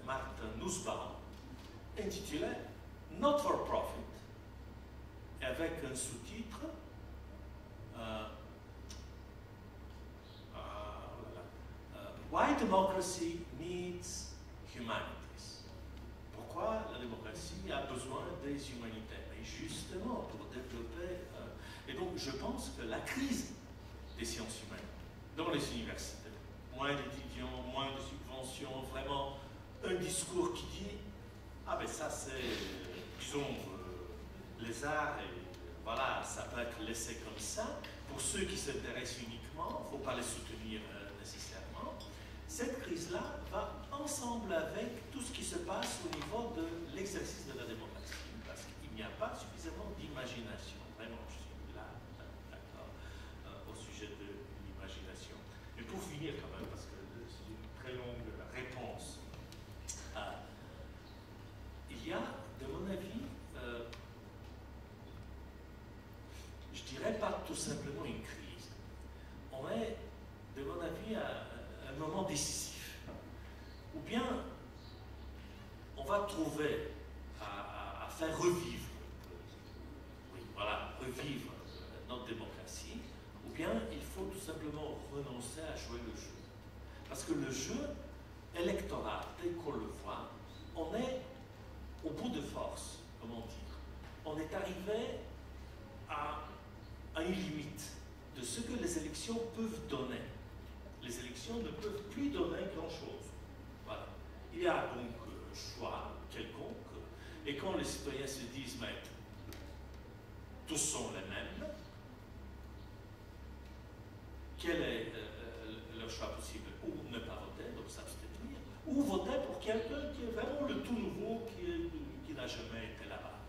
Martin Nussbaum, intitulé Not for Profit, avec un sous-titre Why Democracy Needs Humanities. Pourquoi la démocratie a besoin des humanités? Et justement, pour développer... et donc, je pense que la crise des sciences humaines dans les universités, moins d'étudiants, moins de subventions, vraiment un discours qui dit ah ben ça c'est, disons, les arts, et voilà, ça peut être laissé comme ça. Pour ceux qui s'intéressent uniquement, il ne faut pas les soutenir nécessairement. Cette crise-là va ensemble avec tout ce qui se passe au niveau de l'exercice de la démocratie, parce qu'il n'y a pas suffisamment d'imagination. Vraiment, je suis là, d'accord, au sujet de l'imagination. Mais pour finir quand même, parce que c'est une très longue réponse, il y a, de mon avis, je dirais pas tout simplement une crise. On est, de mon avis, à un moment décisif. Ou bien, on va trouver à faire revivre, oui, voilà, revivre notre démocratie, ou bien il faut tout simplement renoncer à jouer le jeu. Parce que le jeu électoral, tel qu'on le voit, on est au bout de force, comment dire. On est arrivé à une limite de ce que les élections peuvent donner. Les élections ne peuvent plus donner grand-chose. Voilà. Il y a donc un choix quelconque, et quand les citoyens se disent, mais tous sont les mêmes, quel est leur choix possible? Ou ne pas voter, donc s'abstenir, ou voter pour quelqu'un qui est vraiment le tout nouveau, qui n'a jamais été là-bas.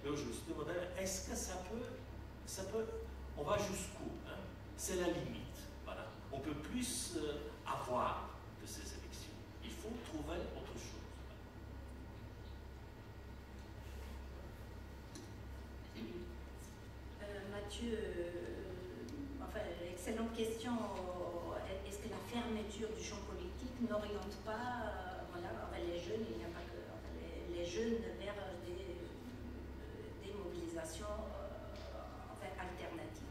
Et je me suis demandé, est-ce que ça peut, on va jusqu'où, hein? C'est la limite, voilà. On peut plus avoir de ces élections. Il faut trouver autre chose. Mathieu, enfin, excellente question. Est-ce que la fermeture du champ politique n'oriente pas, voilà, les jeunes, il n'y a pas que les jeunes vers des mobilisations alternatives?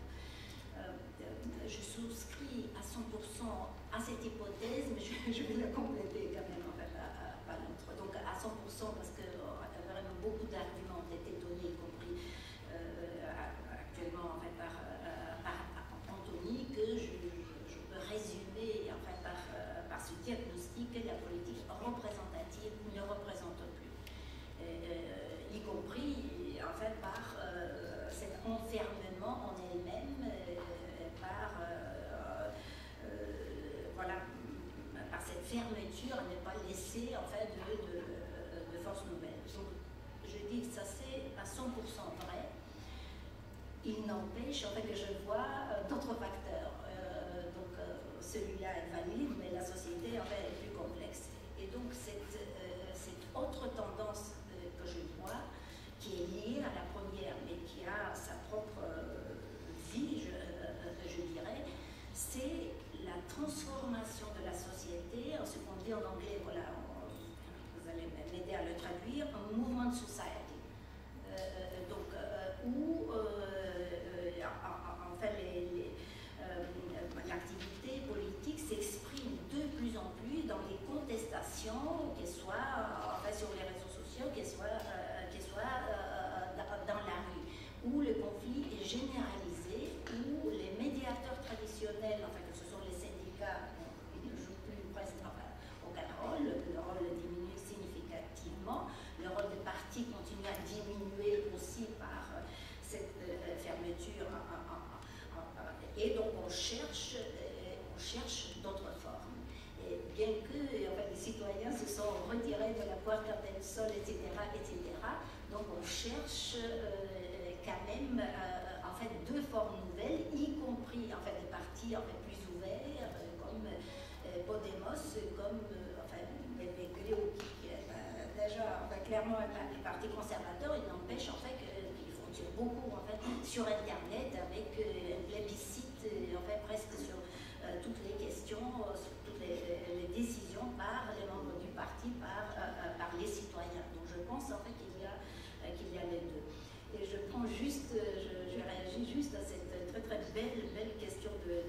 Je souscris à 100% à cette hypothèse, mais je vais la compléter quand même par l'autre. Donc à 100% parce que vraiment beaucoup d'arguments ont été donnés, y compris actuellement par Anthony, que je peux résumer par ce diagnostic que la politique représentative ne représente plus. Y compris par cet enfermement en elle-même, voilà, par cette fermeture à ne pas laisser de force nouvelle. Donc, je dis que ça c'est à 100% vrai. Il n'empêche que je vois d'autres facteurs. Donc celui-là est valide, mais la société est plus complexe. Et donc cette autre tendance que je vois, qui est liée à la première, mais qui a sa propre vie, je dirais, c'est la transformation de la société, ce qu'on dit en anglais, voilà, vous allez m'aider à le traduire, un movement society. Où l'activité politique s'exprime de plus en plus dans des contestations, qu'elles soient sur les réseaux sociaux, qu'elles soient dans la rue, où le conflit est généralisé, où les médiateurs traditionnels, que ce sont les syndicats, ils ne jouent plus presque aucun rôle, le rôle diminue significativement, le rôle des partis continue à diminuer aussi par cette fermeture, et donc on cherche d'autres formes. Et bien que les citoyens se sont retirés de la Puerta del Sol, etc., donc on cherche quand même deux formes nouvelles, y compris des partis plus ouverts, comme Podemos, comme Cléo, qui est déjà clairement un parti conservateur. Il n'empêche qu'il fonctionne beaucoup sur Internet avec un plébiscite presque sur toutes les questions, sur toutes les décisions par les membres du parti, par prends juste, je réagis juste à cette très belle question de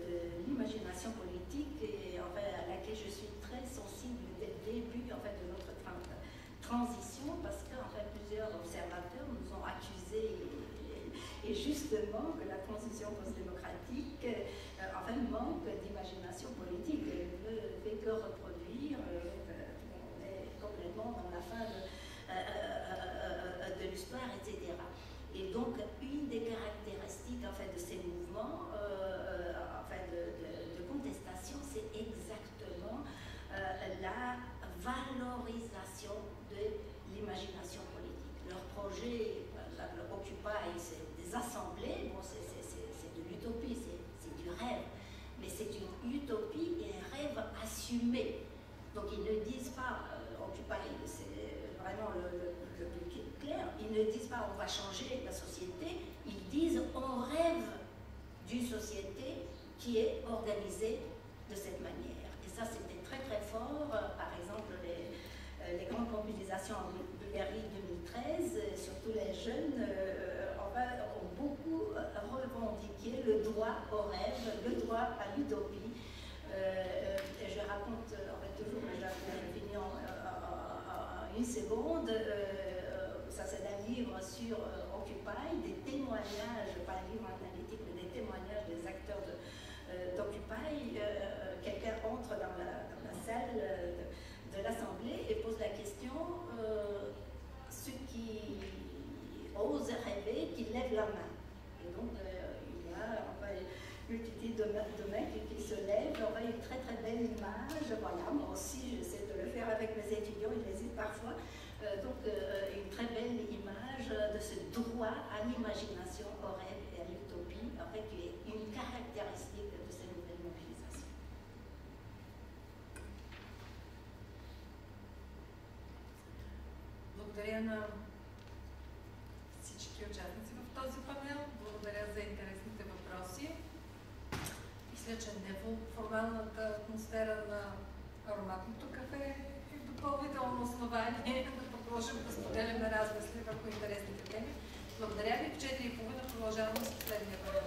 l'imagination politique et en fait, à laquelle je suis très sensible dès le début en fait, de notre transition parce qu'en fait plusieurs observateurs nous ont accusés et justement que la transition post-démocratique en fait manque d'imagination politique, elle ne fait que reproduire, on est complètement dans la fin de l'histoire, etc. Et donc, une des caractéristiques en fait, de ces mouvements en fait, de contestation, c'est exactement la valorisation de l'imagination politique. Leur projet, Occupy, c'est des assemblées, bon, c'est de l'utopie, c'est du rêve, mais c'est une utopie et un rêve assumé. Donc, ils ne disent pas, Occupy, c'est vraiment le plus clair, ils ne disent pas on va changer la société, ils disent on rêve d'une société qui est organisée de cette manière. Et ça c'était très fort, par exemple les grandes mobilisations en Bulgarie 2013, surtout les jeunes ont beaucoup revendiqué le droit au rêve, le droit à l'utopie. Je raconte en fait toujours, mais je finis en une seconde, ça c'est un livre sur Occupy, des témoignages, pas un livre analytique, mais des témoignages des acteurs d'Occupy. Quelqu'un entre dans la salle de l'Assemblée et pose la question, ceux qui osent rêver, qui lèvent la main. Et donc il y a une multitude de mains qui se lèvent, on a une très belle image, voilà, moi aussi j'essaie de le faire avec mes étudiants, ils hésitent parfois, donc une très belle image de ce droit à l'imagination, au rêve et à l'utopie, en fait, qui est une caractéristique de ces nouvelles mobilisations. Благодаря на всички участници в този панел, благодаря за интересните въпроси. Мисля, че неформалната атмосфера на ароматното кафе е допълнително основание да продължим да споделяме размисли върху интересните теми. Благодаря ви. В 4:30 продължаваме с последния панел.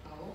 Allô?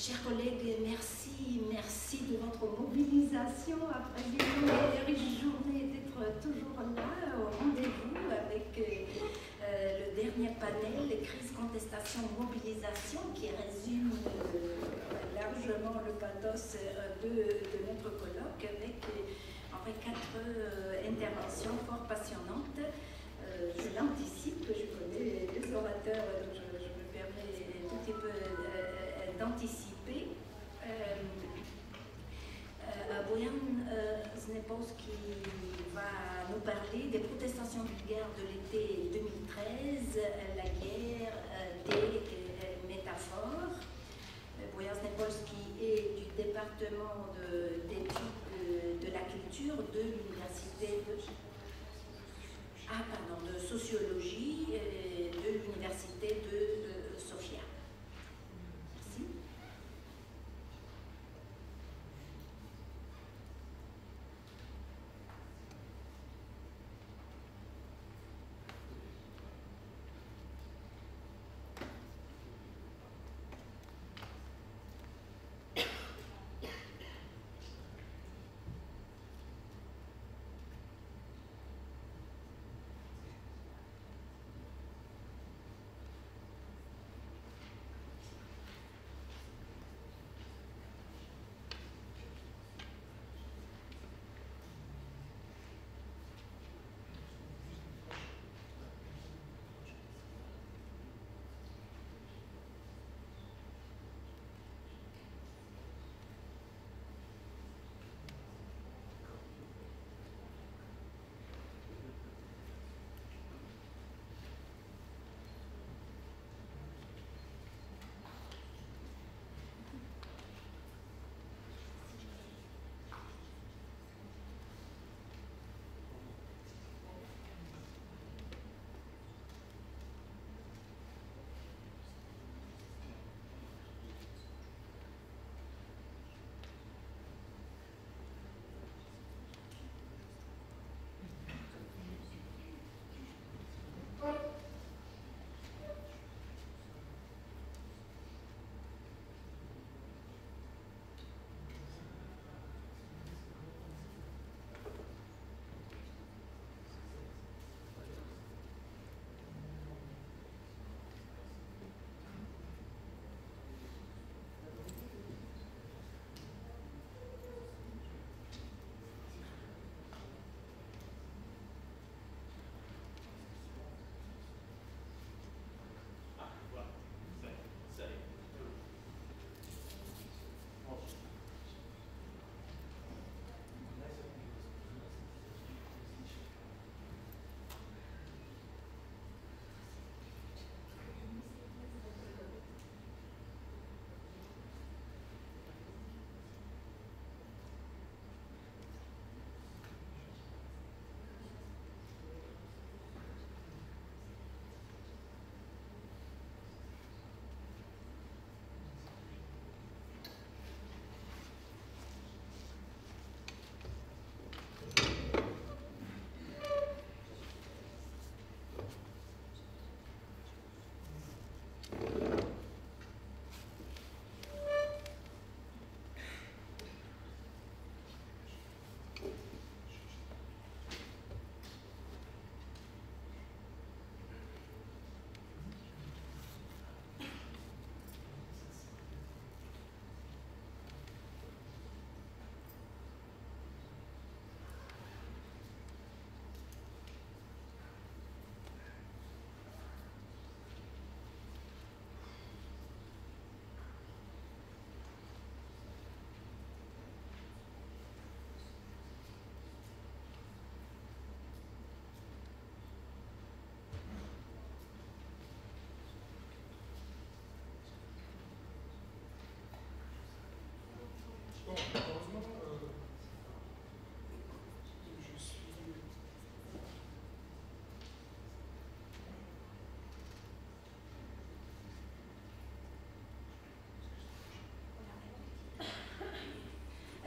Chers collègues, merci de votre mobilisation après une riche journée d'être toujours là au rendez-vous avec le dernier panel, crise, contestation opération mobilisation qui résume largement le pathos de notre colloque avec en fait 4 interventions fort passionnantes. Je l'anticipe, je connais les orateurs, donc je me permets un petit peu d'anticiper. Bojan Znepolski va nous parler des protestations vulgaires de l'été 2013, la guerre des métaphores. Bojan Znepolski est du département d'études de la culture de l'université de sociologie de l'université de Sofia. Merci.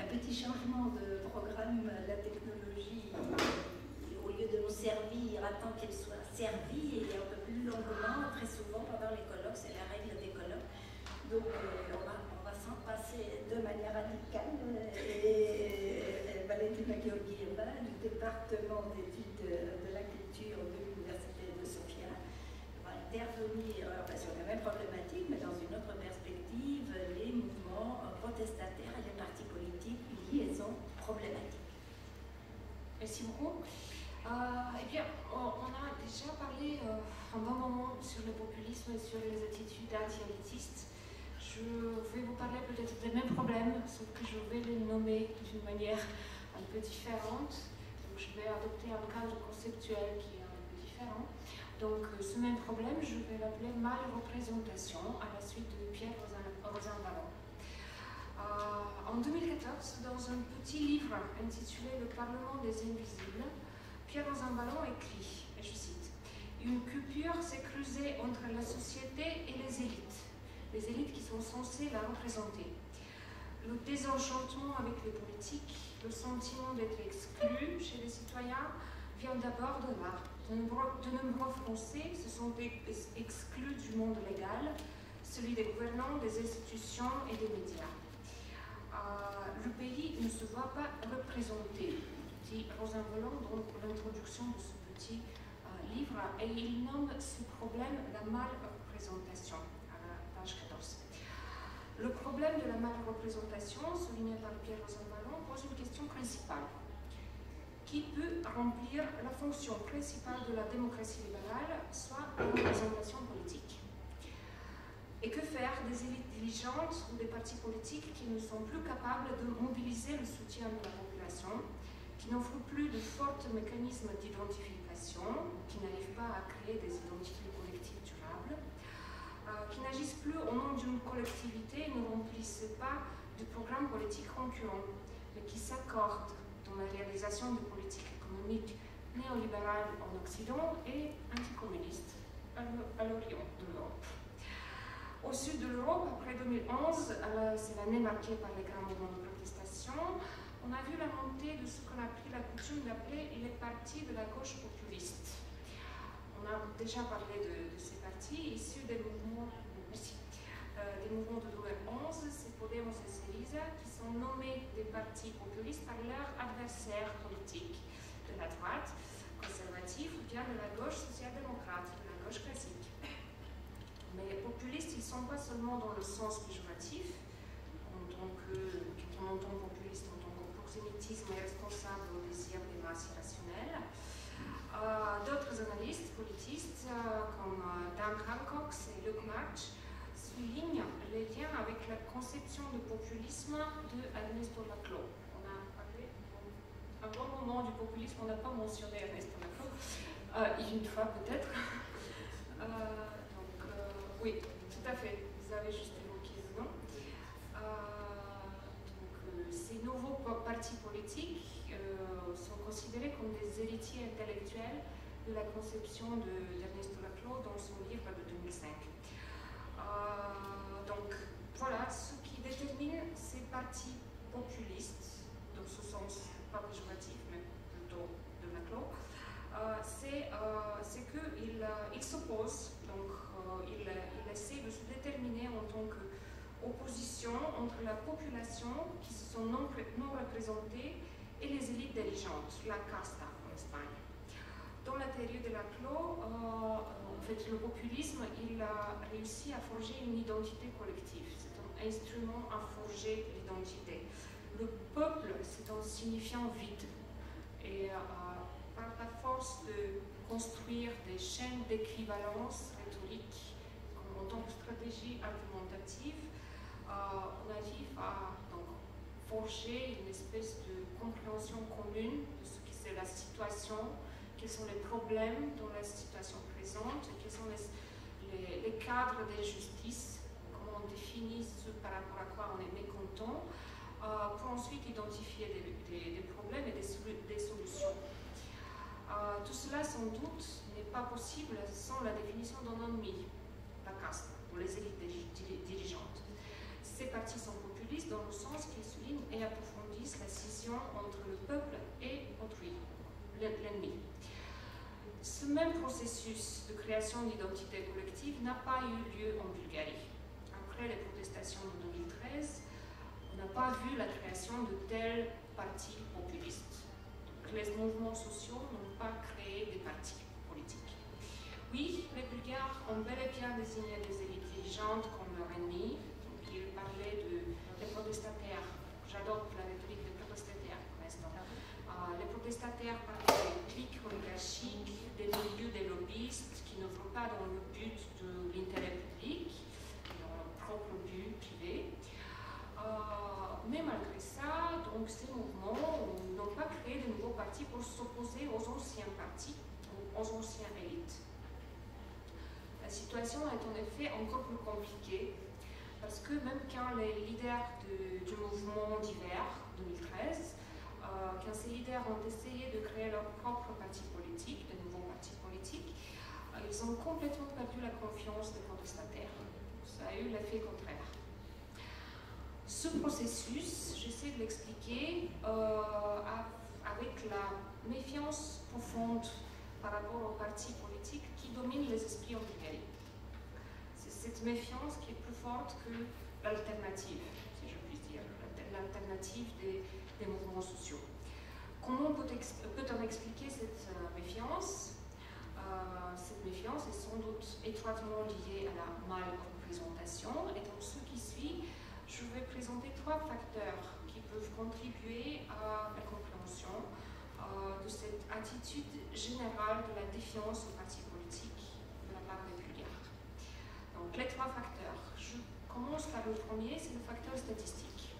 Petit changement de programme, la technologie, au lieu de nous servir, attend qu'elle soit servie et un peu plus longuement, très souvent pendant les colloques, c'est la règle des colloques. Donc on va s'en passer de manière radicale. Et Valentina Georgieva, du département d'études de la culture de l'université de Sofia, va intervenir sur le même problème nationalisme et sur les attitudes anti-élitistes. Je vais vous parler peut-être des mêmes problèmes, sauf que je vais les nommer d'une manière un peu différente. Donc, je vais adopter un cadre conceptuel qui est un peu différent. Donc, ce même problème, je vais l'appeler mal-représentation à la suite de Pierre Rosanvallon. En 2014, dans un petit livre intitulé Le Parlement des Invisibles, Pierre Rosanvallon écrit, et je cite, « Une coupure s'est creusée entre la société et les élites qui sont censées la représenter. Le désenchantement avec les politiques, le sentiment d'être exclu chez les citoyens vient d'abord de là. De nombreux Français se sont exclus du monde légal, celui des gouvernants, des institutions et des médias. Le pays ne se voit pas représenté, dit Rosanvallon dans l'introduction de ce petit livre, et il nomme ce problème la mal-représentation, à la page 14. Le problème de la mal-représentation, souligné par Pierre Rosanvallon, pose une question principale. Qui peut remplir la fonction principale de la démocratie libérale, soit la représentation politique? Et que faire des élites dirigeantes ou des partis politiques qui ne sont plus capables de mobiliser le soutien de la population, qui n'offrent plus de forts mécanismes d'identification, qui n'arrivent pas à créer des identités collectives durables, qui n'agissent plus au nom d'une collectivité et ne remplissent pas de programmes politiques concurrents, mais qui s'accordent dans la réalisation de politiques économiques néolibérales en Occident et anticommunistes à l'Orient de l'Europe. Au sud de l'Europe, après 2011, c'est l'année marquée par les grands mouvements de protestation, on a vu la montée de ce qu'on a pris la coutume d'appeler les partis de la gauche populiste. On a déjà parlé de ces partis issus des mouvements, de 2011, c'est Podemos et Syriza, qui sont nommés des partis populistes par leurs adversaires politiques de la droite conservative ou bien de la gauche social-démocrate, de la gauche classique. Mais les populistes, ils ne sont pas seulement dans le sens péjoratif, quand on entend populiste en tant que proxénétisme responsable au désir des masses irrationnelles. D'autres analystes politistes, comme Dan Hancock et Luc March, soulignent les liens avec la conception de populisme de Ernesto Laclau. On a parlé un bon moment du populisme, on n'a pas mentionné Ernesto Laclau, une fois peut-être. Oui, tout à fait, vous avez juste évoqué le nom. Ces nouveaux partis politiques sont considérés comme des héritiers intellectuels de la conception d'Ernesto Laclau dans son livre de 2005. Donc voilà, ce qui détermine ces partis populistes, dans ce sens pas péjoratif, mais plutôt de Laclau, c'est qu'ils s'opposent, donc ils essaient de se déterminer en tant qu'opposition entre la population qui se sont non représentées et les élites dirigeantes, la casta en Espagne. Dans la théorie de Laclau, en fait, le populisme, il a réussi à forger une identité collective. C'est un instrument à forger l'identité. Le peuple, c'est un signifiant vide. Et par la force de construire des chaînes d'équivalence rhétorique en tant que stratégie argumentative, on arrive à forger une espèce de compréhension commune de ce que c'est la situation, quels sont les problèmes dans la situation présente, quels sont les cadres de justice, comment on définit ce par rapport à quoi on est mécontent, pour ensuite identifier des problèmes et des solutions. Tout cela, sans doute, n'est pas possible sans la définition d'un ennemi, la caste, pour les élites dirigeantes. Ces partis sont populistes dans le sens qu'ils soulignent et approfondissent la scission entre le peuple et autrui, l'ennemi. Ce même processus de création d'identité collective n'a pas eu lieu en Bulgarie. Après les protestations de 2013, on n'a pas vu la création de tels partis populistes. Donc, les mouvements sociaux n'ont pas créé des partis politiques. Oui, les Bulgares ont bel et bien désigné des élites dirigeantes comme leur ennemi. Donc, ils parlaient des protestataires. J'adore la rhétorique des protestataires pour l'instant. Les protestataires parlaient des cliques oligarchiques, des milieux des lobbyistes qui n'œuvrent pas dans le but de l'intérêt effet encore plus compliqué, parce que même quand les leaders du mouvement d'hiver 2013, quand ces leaders ont essayé de créer leur propre parti politique, de nouveaux partis politiques, ils ont complètement perdu la confiance des protestataires. Ça a eu l'effet contraire. Ce processus, j'essaie de l'expliquer avec la méfiance profonde par rapport aux partis politiques qui dominent les esprits en Bulgarie. C'est cette méfiance qui est plus forte que l'alternative, si je puis dire, l'alternative des mouvements sociaux. Comment peut-on expliquer cette méfiance? Cette méfiance est sans doute étroitement liée à la mal-représentation, et dans ce qui suit, je vais présenter 3 facteurs qui peuvent contribuer à la compréhension de cette attitude générale de la défiance aux partis politiques de la part des Bulgares. Donc les 3 facteurs. Je commence par le premier, c'est le facteur statistique.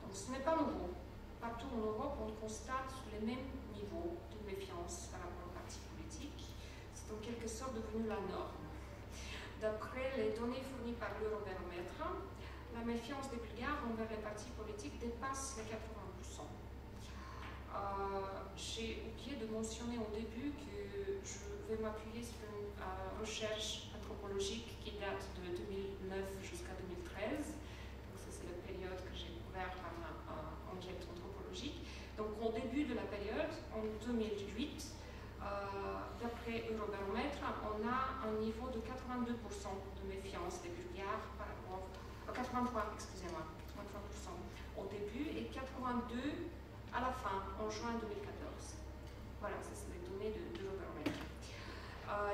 Donc ce n'est pas nouveau. Partout en Europe, on constate les mêmes niveaux de méfiance par rapport aux partis politiques. C'est en quelque sorte devenu la norme. D'après les données fournies par l'Eurobaromètre, la méfiance des Bulgares envers les partis politiques dépasse les 80%. J'ai oublié de mentionner au début que je vais m'appuyer sur une recherche anthropologique qui date de 2009 jusqu'à 2013. Donc ça, c'est la période que j'ai couverte par ma enquête anthropologique. Donc au début de la période, en 2008, d'après Eurobaromètre, on a un niveau de 82% de méfiance des Bulgares par rapport 83, excusez-moi, 83% au début et 82 à la fin, en juin 2014. Voilà, ça c'est les données de l'Eurobaromètre.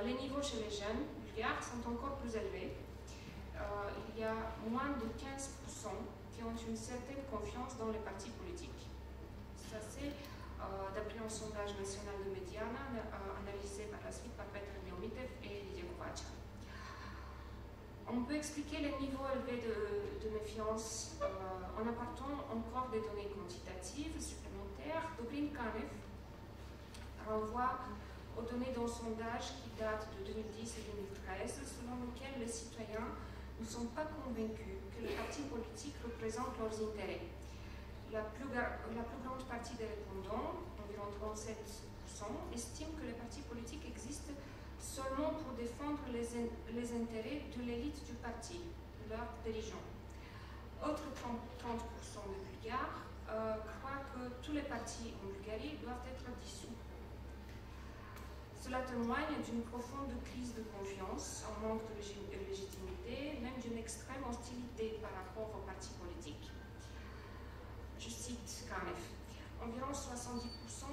Les niveaux chez les jeunes bulgares sont encore plus élevés. Il y a moins de 15% qui ont une certaine confiance dans les partis politiques. Ça c'est d'après un sondage national de Mediana analysé par la suite par Petar Neomitev et Lydia Kovacha. On peut expliquer les niveaux élevés de méfiance en apportant encore des données quantitatives supplémentaires. Dobrin Kanev renvoie aux données d'un sondage qui date de 2010 et 2013, selon lequel les citoyens ne sont pas convaincus que les partis politiques représentent leurs intérêts. La plus grande partie des répondants, environ 37%, estiment que les partis politiques existent seulement pour défendre les intérêts de l'élite du parti, de leurs dirigeants. Autre 30% de Bulgares croient que tous les partis en Bulgarie doivent être dissous. Cela témoigne d'une profonde crise de confiance, un manque de légitimité, même d'une extrême hostilité par rapport aux partis politiques. Je cite Kanev. Environ 70%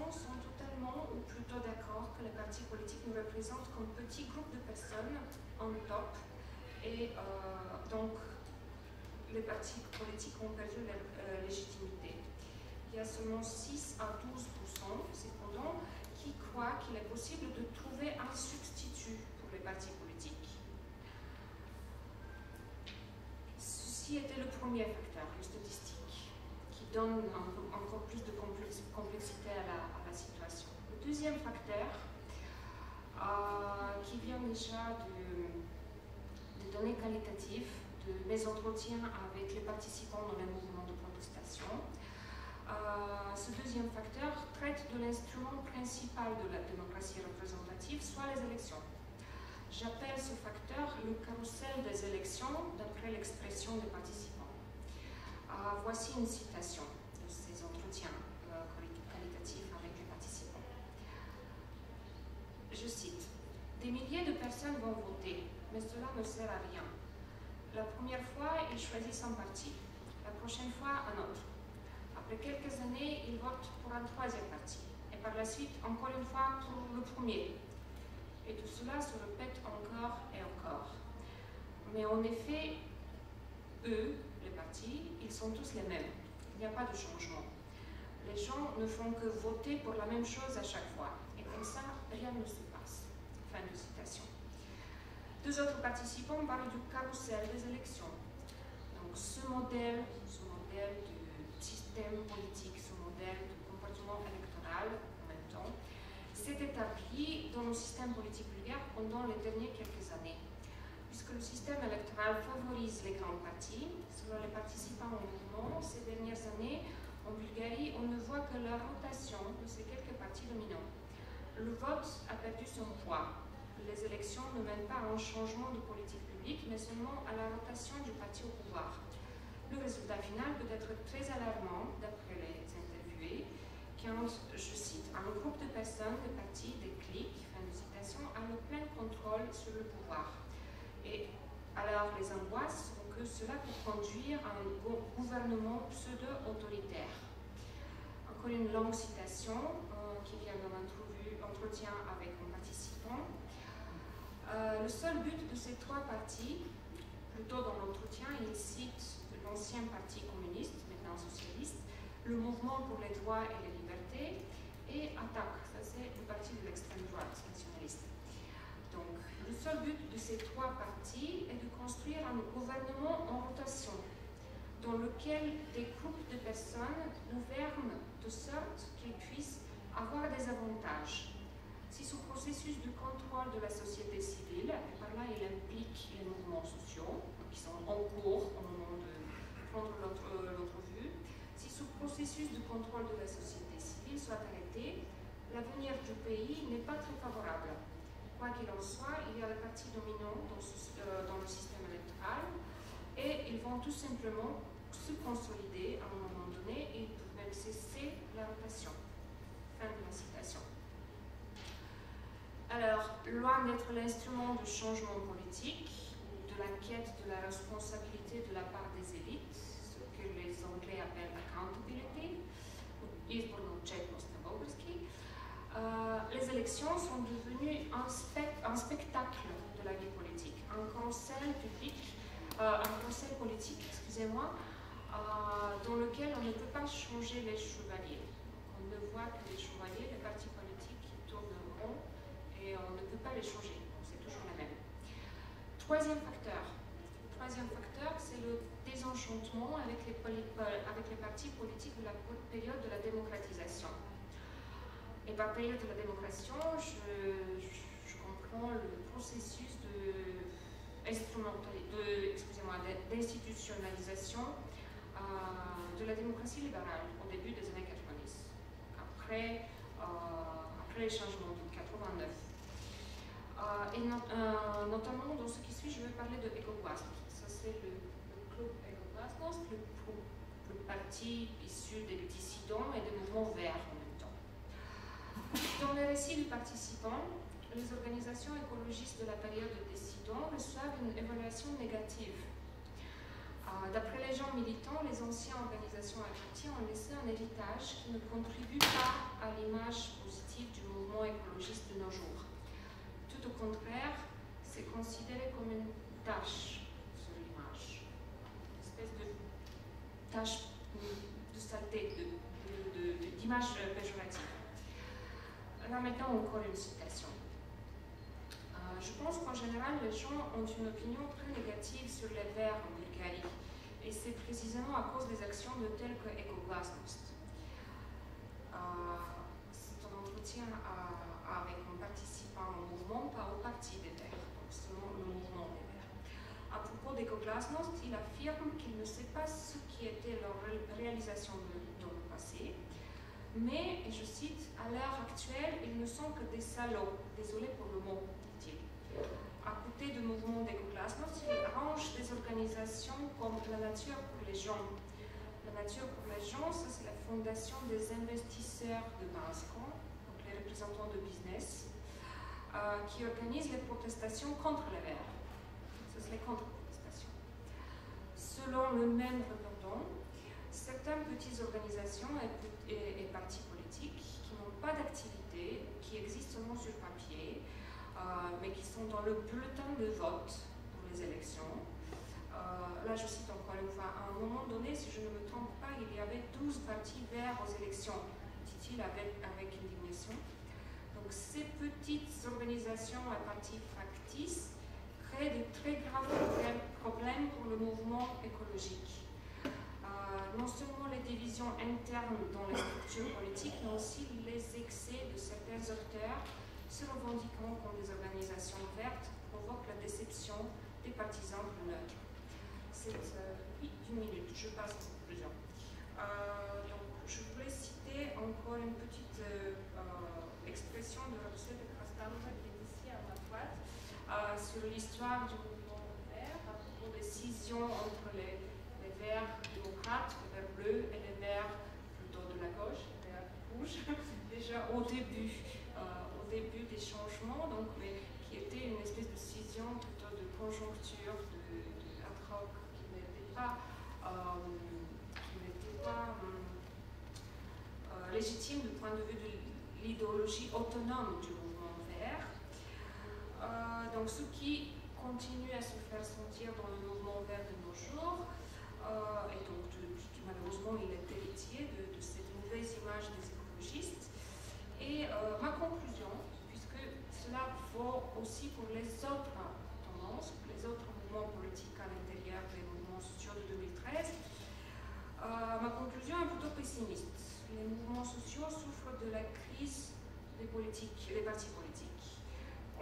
sont totalement ou plutôt d'accord que les partis politiques nous représentent comme petits groupes de personnes en top et donc les partis politiques ont perdu leur légitimité. Il y a seulement 6 à 12% cependant qui croient qu'il est possible de trouver un substitut pour les partis politiques. Ceci était le premier facteur, le statistique, qui donne encore plus de complexité à la situation. Le deuxième facteur, qui vient déjà de données qualitatives, de mes entretiens avec les participants dans les mouvements de protestation, ce deuxième facteur traite de l'instrument principal de la démocratie représentative, soit les élections. J'appelle ce facteur le carrousel des élections, d'après l'expression des participants. Voici une citation de ces entretiens qualitatifs avec les participants. Je cite, « Des milliers de personnes vont voter, mais cela ne sert à rien. La première fois, ils choisissent un parti, la prochaine fois, un autre. Après quelques années, ils votent pour un troisième parti, et par la suite, encore une fois, pour le premier. Et tout cela se répète encore et encore. Mais en effet, eux, les partis, ils sont tous les mêmes. Il n'y a pas de changement. Les gens ne font que voter pour la même chose à chaque fois. Et comme ça, rien ne se passe. » Fin de citation. Deux autres participants parlent du carrousel des élections. Donc ce modèle de système politique, ce modèle de comportement électoral en même temps, s'est établi dans le système politique bulgare pendant les dernières quelques années. système électoral favorise les grands partis. Selon les participants au mouvement, ces dernières années, en Bulgarie, on ne voit que la rotation de ces quelques partis dominants. Le vote a perdu son poids. Les élections ne mènent pas à un changement de politique publique, mais seulement à la rotation du parti au pouvoir. Le résultat final peut être très alarmant, d'après les interviewés, quand, je cite, un groupe de personnes, de partis, des clics, fin de citation, a le plein contrôle sur le pouvoir. Et alors les angoisses sont que cela peut conduire à un gouvernement pseudo-autoritaire. Encore une longue citation qui vient d'un entretien avec un participant. Le seul but de ces trois partis, plutôt dans l'entretien, il cite l'ancien parti communiste, maintenant socialiste, le mouvement pour les droits et les libertés, et ATTAC, ça c'est le parti de l'extrême droite nationaliste. Donc, le seul but de ces trois partis est de construire un gouvernement en rotation, dans lequel des groupes de personnes gouvernent de sorte qu'ils puissent avoir des avantages. Si ce processus de contrôle de la société civile, et par là il implique les mouvements sociaux, qui sont en cours au moment de prendre l'autre vue, si ce processus de contrôle de la société civile soit arrêté, l'avenir du pays n'est pas très favorable. Quoi qu'il en soit, il y a les partis dominants dans le système électoral et ils vont tout simplement se consolider à un moment donné et ils peuvent même cesser la rotation. Fin de la citation. Alors, loin d'être l'instrument de changement politique ou de la quête de la responsabilité de la part des élites, ce que les Anglais appellent accountability, les élections sont devenues un spectacle de la vie politique, un conseil politique, excusez-moi, dans lequel on ne peut pas changer les chevaliers. On ne voit que les chevaliers, les partis politiques qui tournent rond et on ne peut pas les changer, c'est toujours la même. Troisième facteur, c'est le désenchantement avec les partis politiques de la période de la démocratisation. Et par période de la démocratisation, je comprends le processus d'institutionnalisation de la démocratie libérale au début des années 90, après les changements de 89. Et notamment dans ce qui suit, je vais parler de EcoGlasnost. Ça c'est le club EcoGlasnost, le parti issu des dissidents et des mouvements verts en même temps. Dans les récits du participant, les organisations écologistes de la période des dissidents reçoivent une évaluation négative. D'après les gens militants, les anciennes organisations et partis ont laissé un héritage qui ne contribue pas à l'image positive du mouvement écologiste de nos jours. Tout au contraire, c'est considéré comme une tâche sur l'image, une espèce de tâche de saleté, d'image péjorative. Là maintenant encore une citation. Je pense qu'en général les gens ont une opinion très négative sur les Verts en Bulgarie et c'est précisément à cause des actions de tels que EcoGlasnost. C'est un entretien avec un participant au mouvement, pas au parti des Verts, donc seulement le mouvement des Verts. À propos d'EcoGlasnost, il affirme qu'il ne sait pas ce qui était leur réalisation dans le passé, mais, et je cite, à l'heure actuelle, ils ne sont que des salauds, désolé pour le mot, dit-il. À côté du mouvement d'EcoGlasnost, ils rangent des organisations comme la Nature pour les gens. La Nature pour les gens, ça c'est la fondation des investisseurs de Bansko, donc les représentants de business, qui organisent les protestations contre les Verts. Ça c'est les contre-protestations. Selon le même représentant, certaines petites organisations et partis politiques qui n'ont pas d'activité, qui existent seulement sur papier, mais qui sont dans le bulletin de vote pour les élections. Là, je cite encore une fois, à un moment donné, si je ne me trompe pas, il y avait 12 partis verts aux élections, dit-il avec indignation. Donc, ces petites organisations à partis factices créent de très graves problèmes pour le mouvement écologique. Non seulement les divisions internes dans les structures politiques, mais aussi les excès de certains acteurs se revendiquant comme des organisations vertes provoquent la déception des partisans plus neutres. C'est une minute, je passe en conclusion. Donc, je voulais citer encore une petite expression de Rousseau de Costanza qui est ici à ma droite sur l'histoire du mouvement vert à propos des scissions entre les verts démocrates, les verts bleus et les verts plutôt de la gauche, les verts rouges, déjà au début des changements, donc, mais qui était une espèce de scission plutôt de conjoncture, ad hoc, qui n'était pas légitime du point de vue de l'idéologie autonome du mouvement vert. Donc ce qui continue à se faire sentir dans le mouvement vert de nos jours, et donc malheureusement il est héritier de cette mauvaise image des écologistes. Et ma conclusion, puisque cela vaut aussi pour les autres tendances, les autres mouvements politiques à l'intérieur des mouvements sociaux de 2013, ma conclusion est plutôt pessimiste. Les mouvements sociaux souffrent de la crise des partis politiques.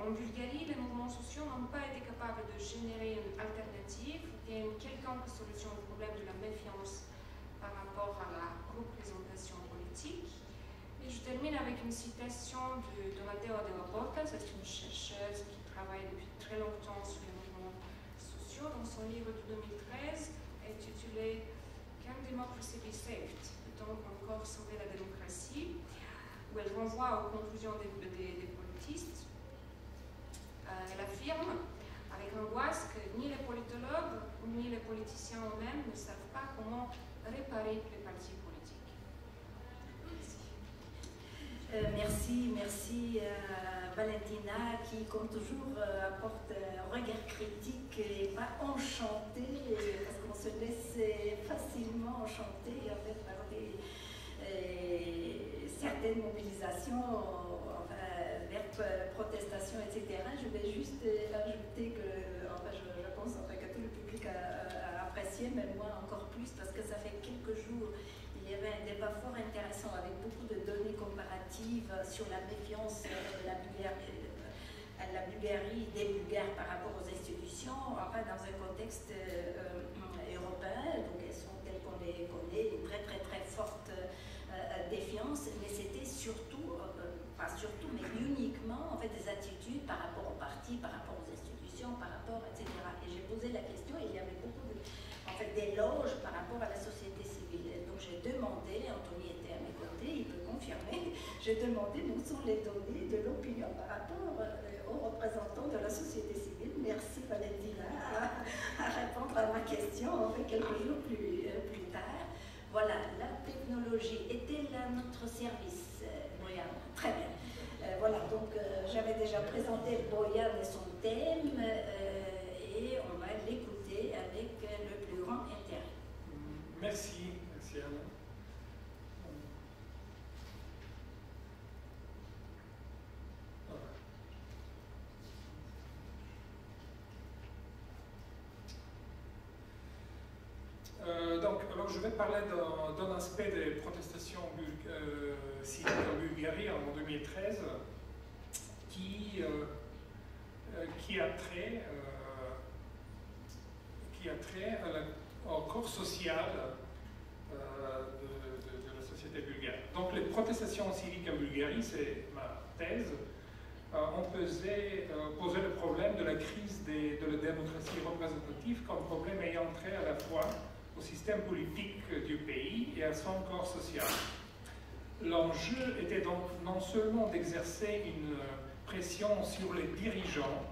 En Bulgarie, les mouvements sociaux n'ont pas été capables de générer une alternative et une quelconque solution au problème de la méfiance par rapport à la représentation politique. Et je termine avec une citation de Matteo Della Porta, c'est une chercheuse qui travaille depuis très longtemps sur les mouvements sociaux, dans son livre de 2013 intitulé Can Democracy Be Saved? Peut-on encore sauver la démocratie? Où elle renvoie aux conclusions des politistes. Elle affirme avec angoisse que ni les politologues ni les politiciens eux-mêmes ne savent pas comment réparer les partis politiques. Merci Valentina qui, comme toujours, apporte un regard critique et pas enchanté, parce qu'on se laisse facilement enchanter en fait, par certaines mobilisations vers protestation, etc. Je vais juste ajouter que je pense que tout le public a apprécié, mais moi encore plus, parce que ça fait quelques jours. Il y avait un débat fort intéressant avec beaucoup de données comparatives sur la méfiance de la Bulgarie, des Bulgares par rapport aux institutions, enfin dans un contexte européen, donc elles sont telles qu'on les connaît, une très forte défiance, mais c'était surtout, pas surtout, mais uniquement en fait des attitudes par rapport aux partis, par rapport aux institutions, par rapport, etc. Et j'ai posé la question, et il y avait beaucoup d'éloges par rapport à la société civile. Donc j'ai demandé, Anthony était à mes côtés, il peut confirmer, j'ai demandé où sont les données de l'opinion par rapport aux représentants de la société civile. Merci Valentina à répondre à ma question quelques jours plus tard. Voilà, la technologie est-elle à notre service, Boyan? Très bien. Voilà, donc j'avais déjà présenté Boyan et son thème, et on va l'écouter avec le plus grand intérêt. Merci Anna. Alors je vais parler d'un aspect des protestations civiques en Bulgarie en 2013 qui a trait au corps social de la société bulgare. Donc les protestations civiques en Bulgarie, c'est ma thèse, ont posé le problème de la crise de la démocratie représentative comme problème ayant trait à la fois au système politique du pays et à son corps social. L'enjeu était donc non seulement d'exercer une pression sur les dirigeants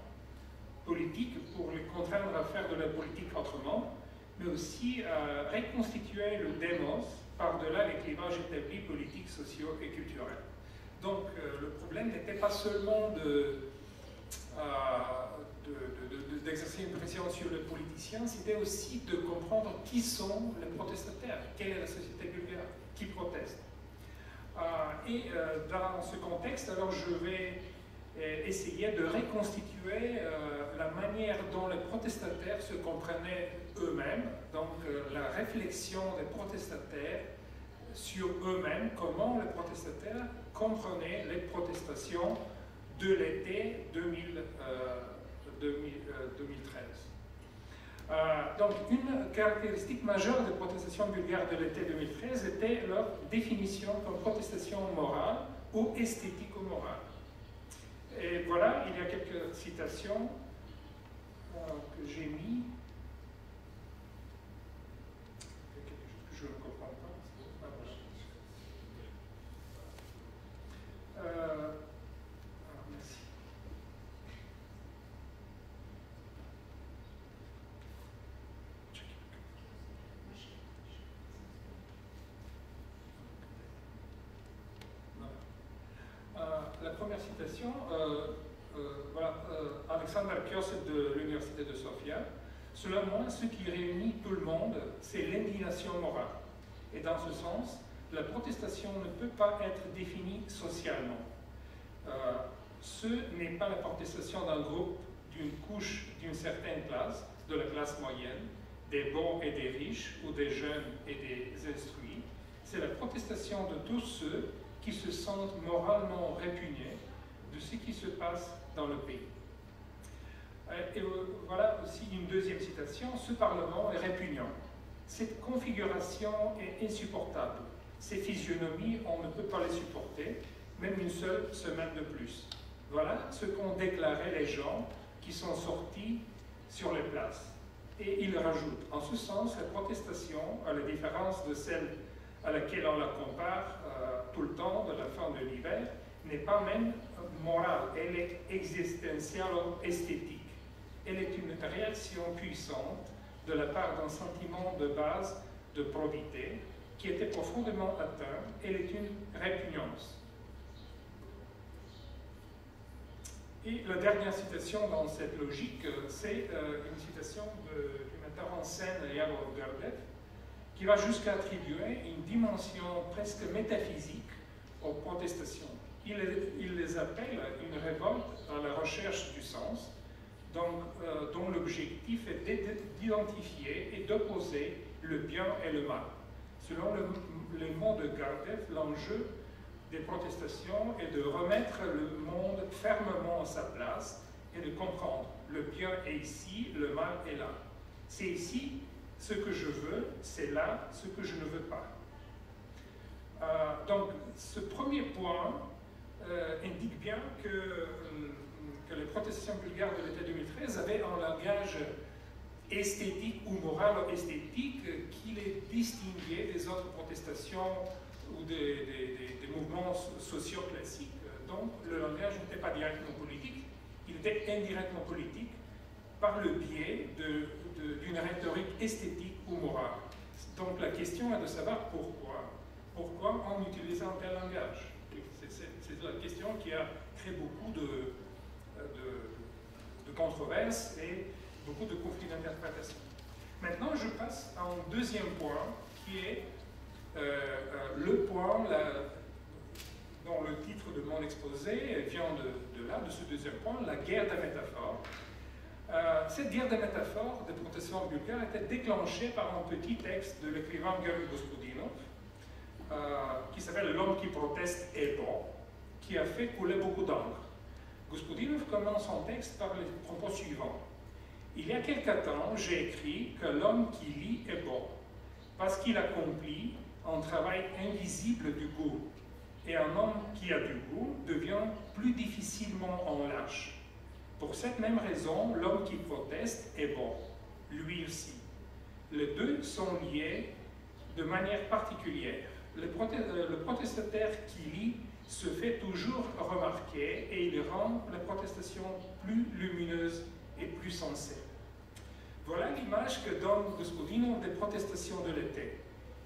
politiques pour les contraindre à faire de la politique autrement, mais aussi à reconstituer le démos par-delà les clivages établis politiques, sociaux et culturels. Donc le problème n'était pas seulement d'exercer une pression sur les politiciens, c'était aussi de comprendre qui sont les protestataires, quelle est la société bulgare, qui proteste. Dans ce contexte, alors je vais essayer de reconstituer la manière dont les protestataires se comprenaient eux-mêmes, donc la réflexion des protestataires sur eux-mêmes, comment les protestataires comprenaient les protestations de l'été 2013. donc une caractéristique majeure des protestations bulgares de l'été 2013 était leur définition comme protestation morale ou esthétique ou morale. Et voilà, il y a quelques citations que j'ai mis. Quelque chose que je ne comprends pas. Merci. La première citation, voilà, Alexander Kioset de l'Université de Sofia. Selon moi, ce qui réunit tout le monde, c'est l'indignation morale. Et dans ce sens, la protestation ne peut pas être définie socialement. Ce n'est pas la protestation d'un groupe, d'une couche d'une certaine classe, de la classe moyenne, des bons et des riches, ou des jeunes et des instruits. C'est la protestation de tous ceux qui se sentent moralement répugnés de ce qui se passe dans le pays. Et voilà aussi une deuxième citation. Ce Parlement est répugnant. Cette configuration est insupportable. Ces physionomies, on ne peut pas les supporter, même une seule semaine de plus. Voilà ce qu'ont déclaré les gens qui sont sortis sur les places. Et il rajoute, en ce sens, la protestation, à la différence de celle à laquelle on la compare tout le temps, de la fin de l'hiver, n'est pas même morale, elle est existentielle ou esthétique. Elle est une réaction puissante de la part d'un sentiment de base de probité qui était profondément atteint. Elle est une répugnance. Et la dernière citation dans cette logique, c'est une citation du metteur en scène Yavor Gardev, qui va jusqu'à attribuer une dimension presque métaphysique aux protestations. Il les appelle une révolte à la recherche du sens, donc, dont l'objectif est d'identifier et d'opposer le bien et le mal. Selon les mots de Gardev, l'enjeu des protestations est de remettre le monde fermement à sa place et de comprendre le bien est ici, le mal est là. C'est ici ce que je veux, c'est là ce que je ne veux pas. Donc, ce premier point indique bien que les protestations bulgares de l'été 2013 avaient un langage esthétique ou moral ou esthétique qui les distinguait des autres protestations ou des mouvements sociaux classiques. Donc, le langage n'était pas directement politique, il était indirectement politique par le biais d'une rhétorique esthétique ou morale. Donc, la question est de savoir pourquoi. Pourquoi on utilise un tel langage? C'est la question qui a créé beaucoup de controverses et beaucoup de conflits d'interprétation. Maintenant, je passe à un deuxième point qui est le point dont le titre de mon exposé vient de ce deuxième point, la guerre des métaphores. Cette guerre des métaphores des protestants bulgares était déclenchée par un petit texte de l'écrivain Georgi Gospodinov qui s'appelle « L'homme qui proteste est bon », qui a fait couler beaucoup d'encre. Gospodinov commence son texte par les propos suivants. « Il y a quelque temps, j'ai écrit que l'homme qui lit est bon, parce qu'il accomplit un travail invisible du goût, et un homme qui a du goût devient plus difficilement en lâche. Pour cette même raison, l'homme qui proteste est bon, lui aussi. Les deux sont liés de manière particulière. Le protestataire qui lit se fait toujours remarquer et il rend la protestation plus lumineuse et plus sensée. Voilà l'image que donne Gospodinov des protestations de l'été.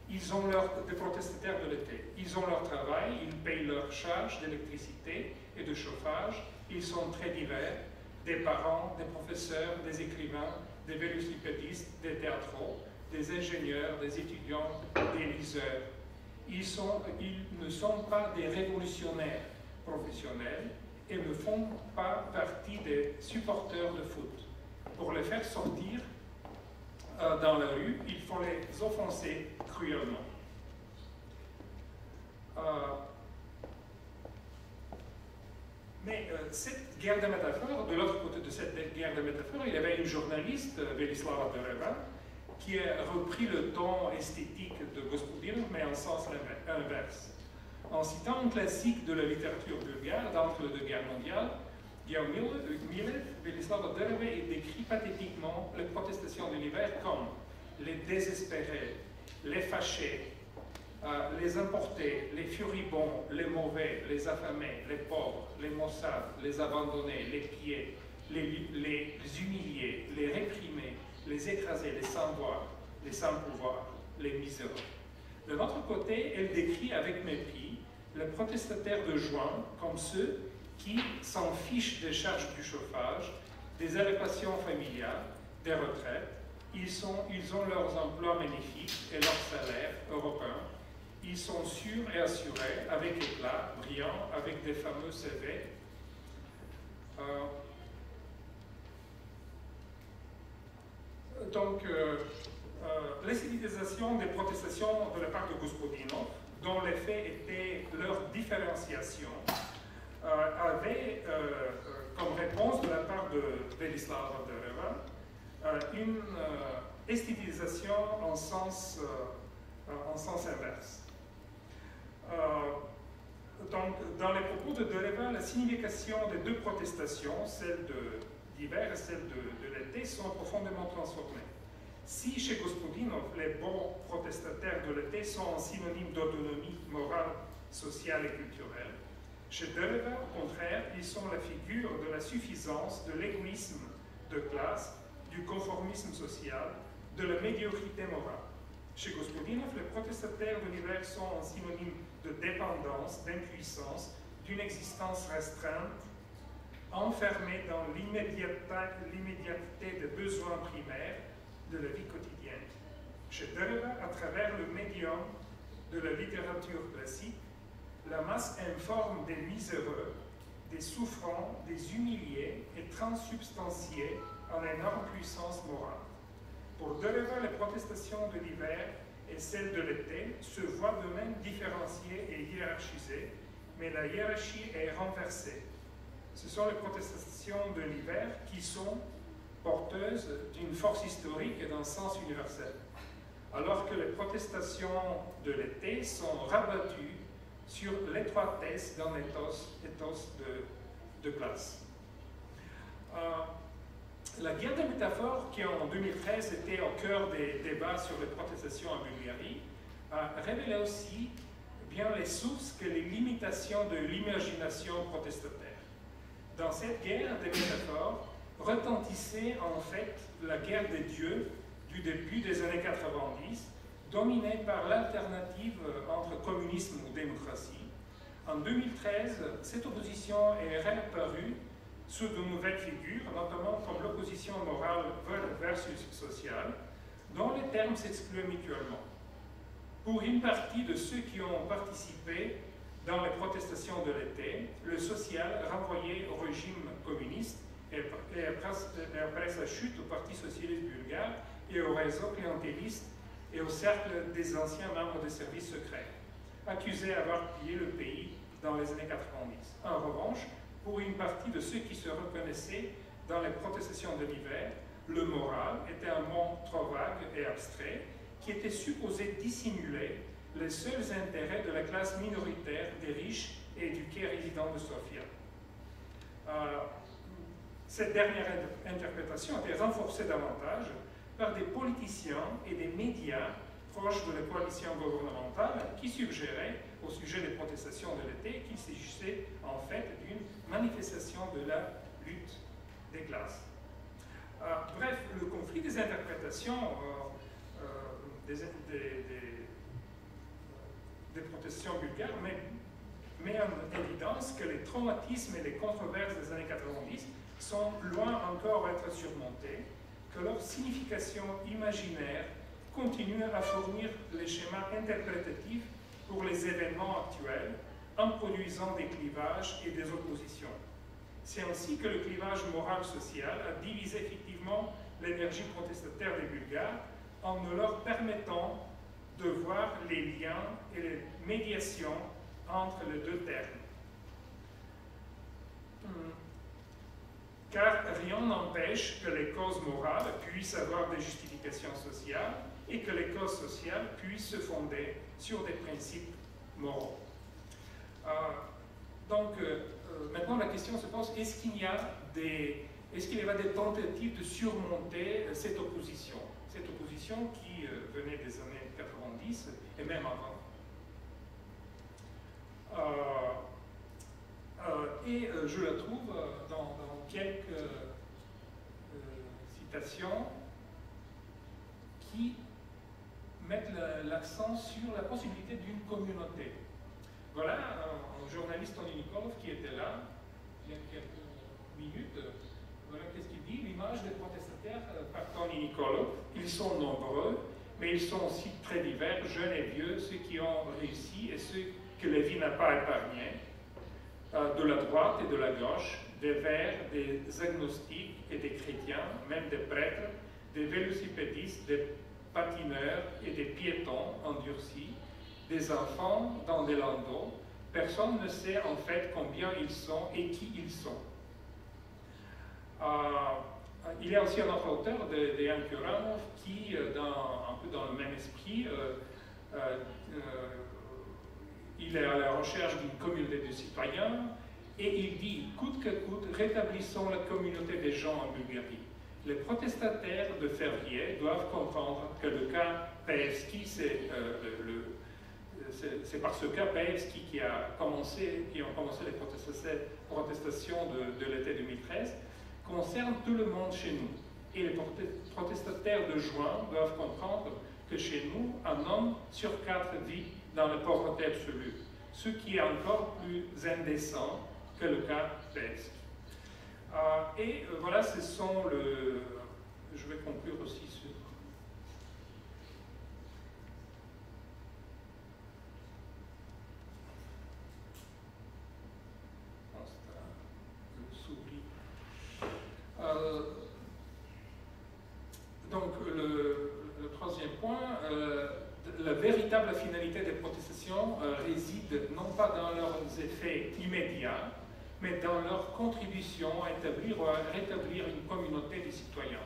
Des protestataires de l'été. Ils ont leur travail, ils payent leurs charges d'électricité et de chauffage, ils sont très divers, des parents, des professeurs, des écrivains, des vélocipédistes, des théâtraux, des ingénieurs, des étudiants, des liseurs. Ils ne sont pas des révolutionnaires professionnels et ne font pas partie des supporters de foot. Pour les faire sortir dans la rue, il faut les offenser cruellement. Mais cette guerre de métaphores, de l'autre côté de cette guerre de métaphores, il y avait une journaliste, Velislava Bereva, qui a repris le ton esthétique de Gospodinov, mais en sens inverse. En citant un classique de la littérature bulgare d'entre-deux-guerres mondiales, Guillaume Milev, Velislava Dereve décrit pathétiquement les protestations de l'hiver comme les désespérés, les fâchés, les importés, les furibonds, les mauvais, les affamés, les pauvres, les maussades, les abandonnés, les pillés, les humiliés, les réprimés, les écrasés, les sans-voix, les sans-pouvoir, les miséreux. De notre côté, elle décrit avec mépris les protestataires de juin comme ceux qui s'en fichent des charges du chauffage, des allocations familiales, des retraites. Ils ont leurs emplois magnifiques et leurs salaires européens. Ils sont sûrs et assurés, avec éclat, brillants, avec des fameux CV. L'esthétisation des protestations de la part de Gospodinov, dont l'effet était leur différenciation, avait comme réponse de la part de Velislava Dereva une esthétisation en sens inverse. Donc, dans les propos de Dereva, la signification des deux protestations, celle d'hiver et celle de l'été, sont profondément transformées. Si chez Gospodinov, les bons protestataires de l'été sont un synonyme d'autonomie morale, sociale et culturelle, chez Dereva, au contraire, ils sont la figure de la suffisance, de l'égoïsme de classe, du conformisme social, de la médiocrité morale. Chez Gospodinov, les protestataires de l'hiver sont un synonyme de dépendance, d'impuissance, d'une existence restreinte, enfermée dans l'immédiateté des besoins primaires de la vie quotidienne. Chez Dereva, à travers le médium de la littérature classique, la masse informe des miséreux, des souffrants, des humiliés et transsubstantiés en énorme puissance morale. Pour Dereva, les protestations de l'hiver et celles de l'été se voient d'eux-mêmes différenciées et hiérarchisées, mais la hiérarchie est renversée. Ce sont les protestations de l'hiver qui sont porteuses d'une force historique et d'un sens universel, alors que les protestations de l'été sont rabattues sur l'étroitesse d'un ethos de classe. La guerre des métaphores, qui en 2013 était au cœur des débats sur les protestations en Bulgarie, a révélé aussi bien les sources que les limitations de l'imagination protestataire. Dans cette guerre des métaphores, retentissait en fait la guerre des dieux du début des années 90, dominée par l'alternative entre communisme ou démocratie. En 2013, cette opposition est réapparue sous de nouvelles figures, notamment comme l'opposition morale versus sociale, dont les termes s'excluent mutuellement. Pour une partie de ceux qui ont participé dans les protestations de l'été, le social renvoyait au régime communiste et après sa chute au Parti socialiste bulgare et au réseau clientéliste et au cercle des anciens membres des services secrets, accusés d'avoir pillé le pays dans les années 90. En revanche, pour une partie de ceux qui se reconnaissaient dans les protestations de l'hiver, le moral était un mot trop vague et abstrait qui était supposé dissimuler les seuls intérêts de la classe minoritaire des riches et éduqués résidents de Sofia. Cette dernière interprétation a été renforcée davantage par des politiciens et des médias proches de la coalition gouvernementale qui suggéraient au sujet des protestations de l'été qu'il s'agissait en fait d'une manifestation de la lutte des classes. Bref, le conflit des interprétations des protestations bulgares met en évidence que les traumatismes et les controverses des années 90 sont loin encore d'être surmontés, que leur signification imaginaire continue à fournir les schémas interprétatifs pour les événements actuels, en produisant des clivages et des oppositions. C'est ainsi que le clivage moral-social a divisé effectivement l'énergie protestataire des Bulgares en ne leur permettant de voir les liens et les médiations entre les deux termes. car rien n'empêche que les causes morales puissent avoir des justifications sociales et que les causes sociales puissent se fonder sur des principes moraux. Maintenant la question se pose, est-ce qu'il y a des tentatives de surmonter cette opposition qui venait des années 90 et même avant. Je la trouve dans quelques citations qui mettent l'accent sur la possibilité d'une communauté. Voilà un journaliste, Tony Nikolov, qui était là il y a quelques minutes. Voilà qu'est-ce qu'il dit. L'image des protestataires par Tony Nikolov. Ils sont nombreux, mais ils sont aussi très divers, jeunes et vieux, ceux qui ont réussi et ceux que la vie n'a pas épargné, de la droite et de la gauche, des verts, des agnostiques et des chrétiens, même des prêtres, des vélocipédistes, des patineurs et des piétons endurcis, des enfants dans des landaux. Personne ne sait en fait combien ils sont et qui ils sont. Il y a aussi un autre auteur, Dejan Kuranov, qui, un peu dans le même esprit, il est à la recherche d'une communauté de citoyens et il dit, coûte que coûte, rétablissons la communauté des gens en Bulgarie. Les protestataires de février doivent comprendre que le cas Peevski, c'est par ce cas Peevski qui ont commencé les protestations de l'été 2013, concerne tout le monde chez nous. Et les protestataires de juin doivent comprendre que chez nous, un homme sur 4 vit dans la pauvreté absolue, ce qui est encore plus indécent que le cas Peevski. Voilà, ce sont le... Je vais conclure aussi sur... Donc, le troisième point, la véritable finalité des protestations réside non pas dans leurs effets immédiats, mais dans leur contribution à établir ou à rétablir une communauté de citoyens.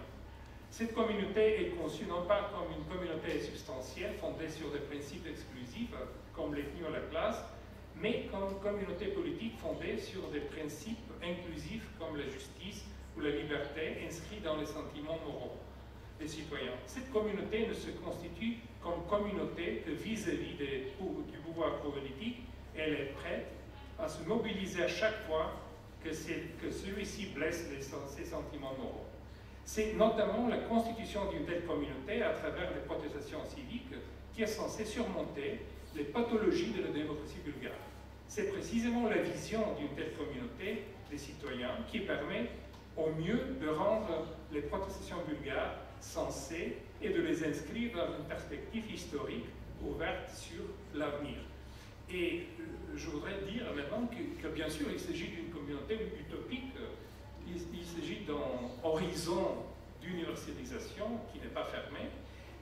Cette communauté est conçue non pas comme une communauté substantielle fondée sur des principes exclusifs, comme l'ethnie ou la classe, mais comme une communauté politique fondée sur des principes inclusifs comme la justice ou la liberté inscrits dans les sentiments moraux des citoyens. Cette communauté ne se constitue comme communauté que vis-à-vis du pouvoir politique. Elle est prête à se mobiliser à chaque fois que celui-ci blesse ses sentiments moraux. C'est notamment la constitution d'une telle communauté à travers les protestations civiques qui est censée surmonter les pathologies de la démocratie bulgare. C'est précisément la vision d'une telle communauté des citoyens qui permet au mieux de rendre les protestations bulgares sensées et de les inscrire dans une perspective historique ouverte sur l'avenir. Et je voudrais dire maintenant que bien sûr il s'agit d'une communauté utopique, il s'agit d'un horizon d'universalisation qui n'est pas fermé,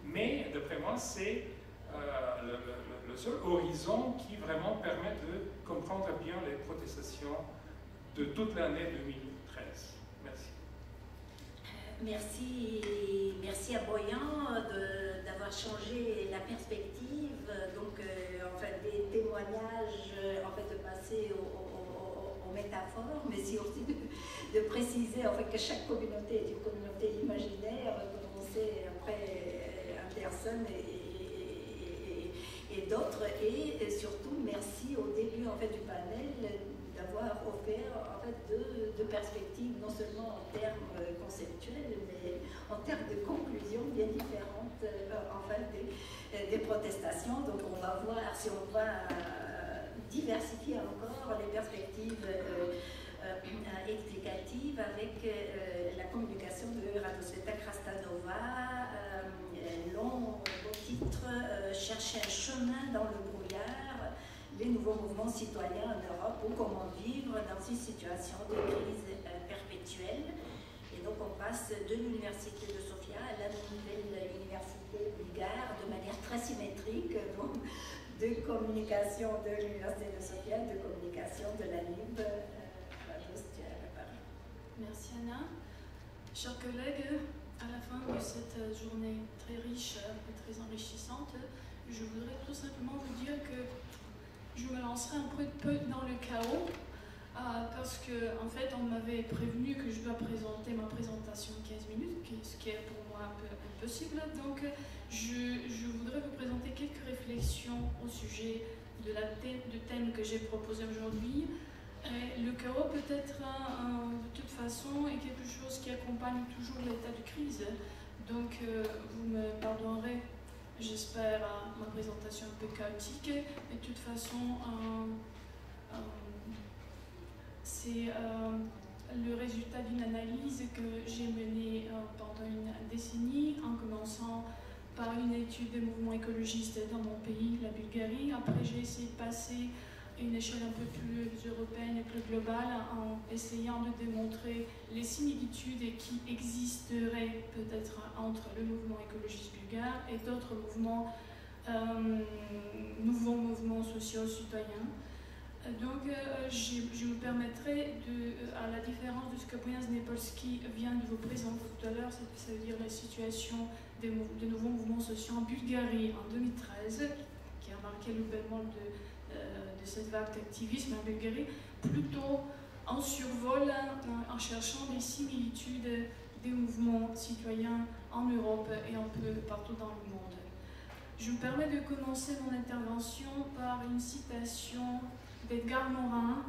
mais d'après moi c'est le seul horizon qui vraiment permet de comprendre bien les protestations de toute l'année 2013. Merci. Merci à Boyan d'avoir changé la perspective, donc en fait des témoignages, en fait de passer aux métaphores, mais c'est aussi de préciser en fait que chaque communauté est une communauté imaginaire, commencer après Anderson et d'autres, et surtout merci au début en fait du panel d'avoir offert en fait deux perspectives, non seulement en termes conceptuels, mais en termes de conclusions bien différentes en fait des protestations. Donc on va voir si on va diversifier encore les perspectives explicatives avec la communication de Radosveta Krastanova, long titre Chercher un chemin dans le brouillard, les nouveaux mouvements citoyens en Europe ou comment vivre dans une situation de crise perpétuelle. Et donc on passe de l'université de Sofia à la nouvelle université bulgare de manière très symétrique, donc de communication de l'université de Sofia, de communication de la LIB à Paris. Merci Anna. Chers collègues, à la fin de cette journée très riche et très enrichissante, je voudrais tout simplement vous dire que je me lancerai un peu dans le chaos parce que en fait on m'avait prévenu que je dois présenter ma présentation en 15 minutes, ce qui est pour moi un peu impossible. Donc je voudrais vous présenter quelques réflexions au sujet du thème que j'ai proposé aujourd'hui. Le chaos peut être de toute façon est quelque chose qui accompagne toujours l'état de crise. Donc vous me pardonnerez, j'espère, ma présentation un peu chaotique, mais de toute façon c'est le résultat d'une analyse que j'ai menée pendant une décennie, en commençant par une étude des mouvements écologistes dans mon pays, la Bulgarie. Après, j'ai essayé de passer à une échelle un peu plus européenne et plus globale en essayant de démontrer les similitudes qui existeraient peut-être entre le mouvement écologiste bulgare et d'autres mouvements, nouveaux mouvements sociaux citoyens. Donc, je me permettrai, à la différence de ce que Brian Znepolski vient de vous présenter tout à l'heure, ça veut dire la situation des nouveaux mouvements sociaux en Bulgarie en 2013, qui a marqué le développement de cette vague d'activisme en Bulgarie, plutôt en survol, en cherchant des similitudes des mouvements citoyens en Europe et un peu partout dans le monde. Je me permets de commencer mon intervention par une citation d'Edgar Morin,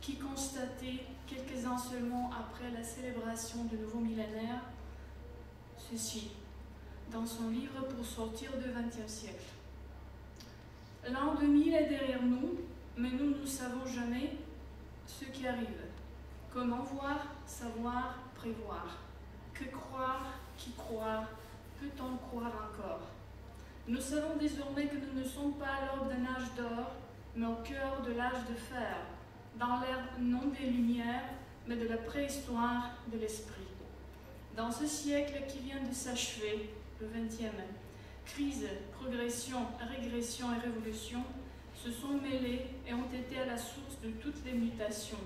qui constatait quelques ans seulement après la célébration du nouveau millénaire ceci, dans son livre Pour sortir du XXe siècle. L'an 2000 est derrière nous, mais nous ne savons jamais ce qui arrive. Comment voir, savoir, prévoir. Que croire, qui croire, peut-on croire encore? Nous savons désormais que nous ne sommes pas à l'aube d'un âge d'or, mais au cœur de l'âge de fer, dans l'ère non des Lumières, mais de la préhistoire de l'esprit. Dans ce siècle qui vient de s'achever, le XXe, crise, progression, régression et révolution se sont mêlées et ont été à la source de toutes les mutations.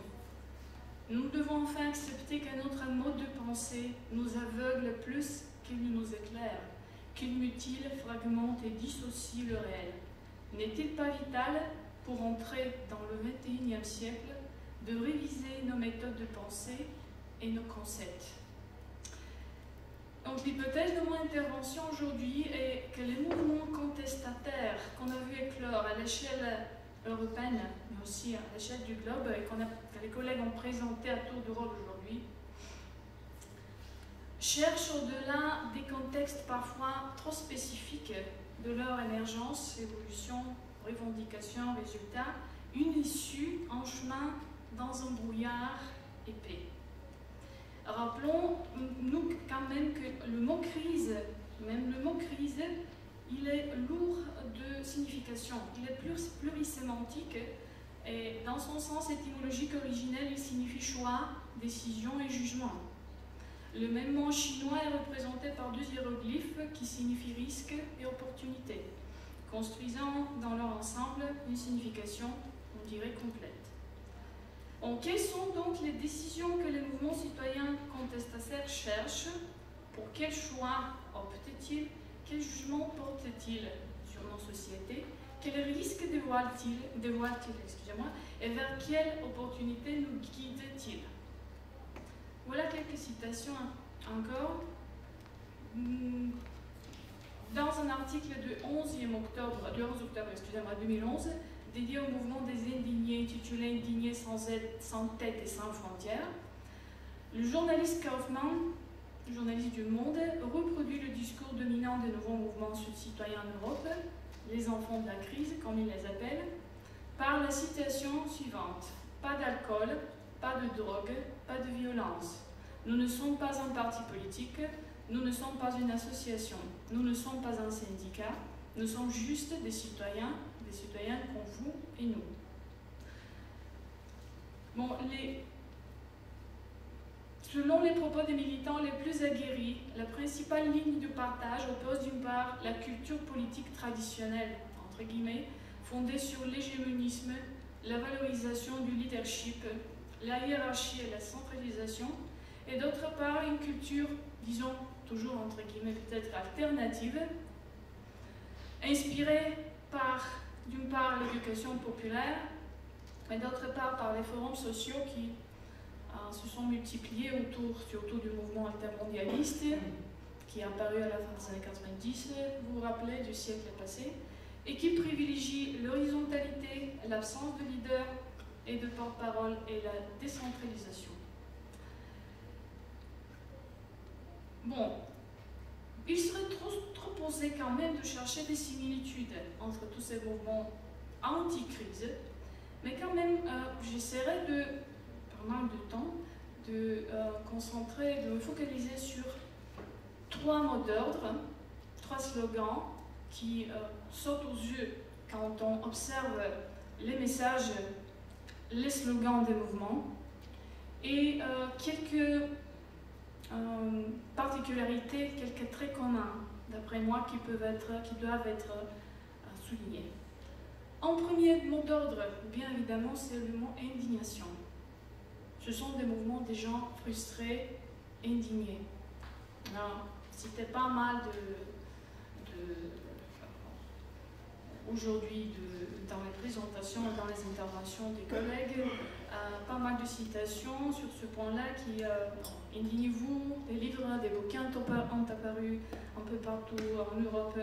Nous devons enfin accepter qu'un autre mode de pensée nous aveugle plus qu'il ne nous éclaire, qu'il mutile, fragmente et dissocie le réel. N'est-il pas vital, pour entrer dans le XXIe siècle, de réviser nos méthodes de pensée et nos concepts? Donc l'hypothèse de mon intervention aujourd'hui est que les mouvements contestataires qu'on a vu éclore à l'échelle européenne, mais aussi à l'échelle du globe, et que les collègues ont présenté à tour de rôle aujourd'hui, cherchent au-delà des contextes parfois trop spécifiques de leur émergence, évolution, revendication, résultat, une issue en chemin dans un brouillard épais. Rappelons-nous quand même que le mot crise, même le mot crise, il est lourd de signification, il est plurisémantique et dans son sens étymologique originel, il signifie choix, décision et jugement. Le même mot chinois est représenté par deux hiéroglyphes qui signifient risque et opportunité, construisant dans leur ensemble une signification, on dirait, complète. Quelles sont donc les décisions que les mouvements citoyens contestataires cherchent? Pour quel choix optent-ils? Quel jugement portent-ils sur nos sociétés? Quels risques dévoilent-ils, et vers quelle opportunité nous guident-ils? Voilà quelques citations encore. Dans un article du 11 octobre 2011, dédié au mouvement des indignés, intitulé Indignés sans tête et sans frontières, le journaliste Kaufmann, journaliste du Monde, reproduit le discours dominant des nouveaux mouvements citoyens en Europe, les enfants de la crise, comme il les appelle, par la citation suivante: pas d'alcool, pas de drogue, pas de violence. Nous ne sommes pas un parti politique, nous ne sommes pas une association, nous ne sommes pas un syndicat, nous sommes juste des citoyens comme vous et nous. Bon, selon les propos des militants les plus aguerris, la principale ligne de partage oppose d'une part la culture politique traditionnelle, entre guillemets, fondée sur l'hégémonisme, la valorisation du leadership, la hiérarchie et la centralisation, et d'autre part une culture, disons, toujours entre guillemets peut-être alternative, inspirée par, d'une part, l'éducation populaire, mais d'autre part par les forums sociaux qui se sont multipliés surtout du mouvement altermondialiste, qui est apparu à la fin des années 90, vous vous rappelez, du siècle passé, et qui privilégie l'horizontalité, l'absence de leader et de porte-parole et la décentralisation. Bon, il serait trop osé quand même de chercher des similitudes entre tous ces mouvements anti-crise, mais quand même, j'essaierai de, par manque de temps, de de me focaliser sur 3 mots d'ordre, 3 slogans qui sautent aux yeux quand on observe les messages, les slogans des mouvements, et quelques particularités, quelques traits communs, d'après moi, qui doivent être soulignés. En premier mot d'ordre, bien évidemment, c'est le mot indignation. Ce sont des mouvements des gens frustrés, indignés. C'était pas mal aujourd'hui dans les présentations, dans les interventions des collègues, pas mal de citations sur ce point-là qui indignez-vous, des livres, des bouquins ont apparu un peu partout en Europe.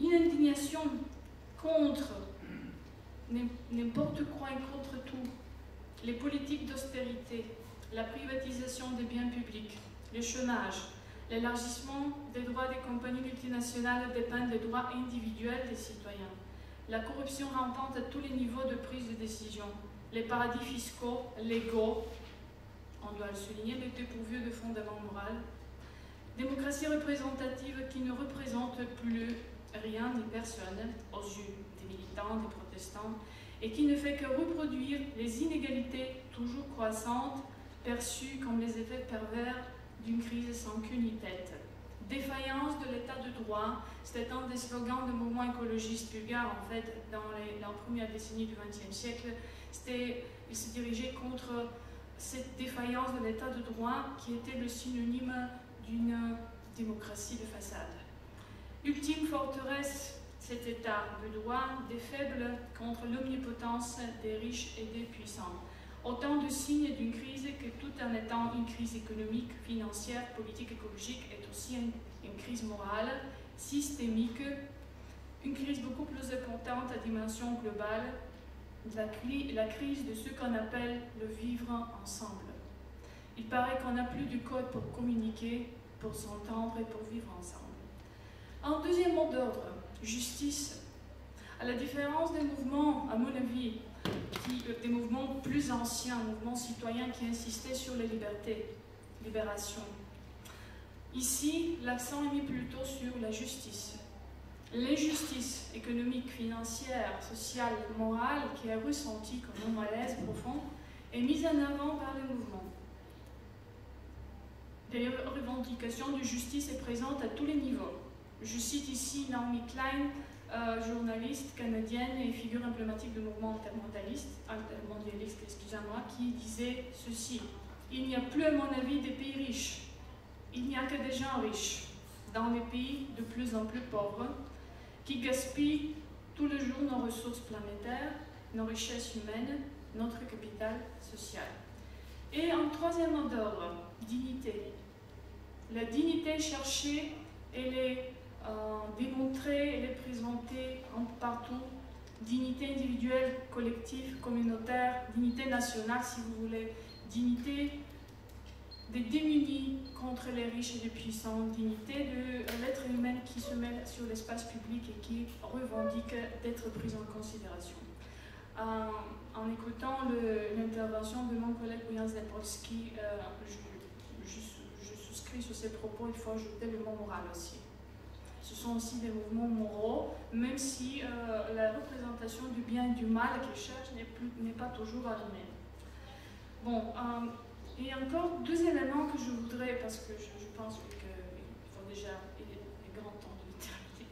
Une indignation contre n'importe quoi et contre tout. Les politiques d'austérité, la privatisation des biens publics, le chômage, l'élargissement des droits des compagnies multinationales dépendent des droits individuels des citoyens. La corruption rampante à tous les niveaux de prise de décision. Les paradis fiscaux, légaux, on doit le souligner, mais dépourvus de fondement moral. Démocratie représentative qui ne représente plus rien ni personne aux yeux des militants, des protestants, et qui ne fait que reproduire les inégalités toujours croissantes perçues comme les effets pervers d'une crise sans queue ni tête. Défaillance de l'état de droit, c'était un des slogans du mouvement écologiste bulgare, en fait, dans la première décennie du XXe siècle. Il se dirigeait contre cette défaillance de l'état de droit qui était le synonyme d'une démocratie de façade. Ultime forteresse, cet état de droit des faibles contre l'omnipotence des riches et des puissants. Autant de signes d'une crise que tout en étant une crise économique, financière, politique, écologique, est aussi une crise morale, systémique, une crise beaucoup plus importante à dimension globale, la crise de ce qu'on appelle le vivre ensemble. Il paraît qu'on n'a plus de code pour communiquer, pour s'entendre et pour vivre ensemble. En deuxième mot d'ordre, justice. À la différence des mouvements, à mon avis, des mouvements plus anciens, mouvements citoyens qui insistaient sur les libertés, libération. Ici, l'accent est mis plutôt sur la justice. L'injustice économique, financière, sociale, morale qui est ressentie comme un malaise profond est mise en avant par les mouvements. Les revendications de justice sont présentes à tous les niveaux. Je cite ici Naomi Klein, journaliste canadienne et figure emblématique du mouvement altermondialiste, excusez-moi, qui disait ceci: il n'y a plus, à mon avis, des pays riches. Il n'y a que des gens riches dans les pays de plus en plus pauvres qui gaspillent tous les jours nos ressources planétaires, nos richesses humaines, notre capital social. Et en troisième ordre, dignité. La dignité cherchée, elle est démontrée, elle est présentée partout. Dignité individuelle, collective, communautaire, dignité nationale si vous voulez, dignité des démunis contre les riches et les puissants, dignité de l'être humain qui se met sur l'espace public et qui revendique d'être pris en considération. En écoutant l'intervention de mon collègue Bojan Zdebowski, je souscris sur ses propos, il faut ajouter le mot moral aussi. Ce sont aussi des mouvements moraux, même si la représentation du bien et du mal qu'ils cherchent n'est pas toujours la même. Bon, et encore deux éléments que je voudrais, parce que je pense qu'il est grand temps de terminer.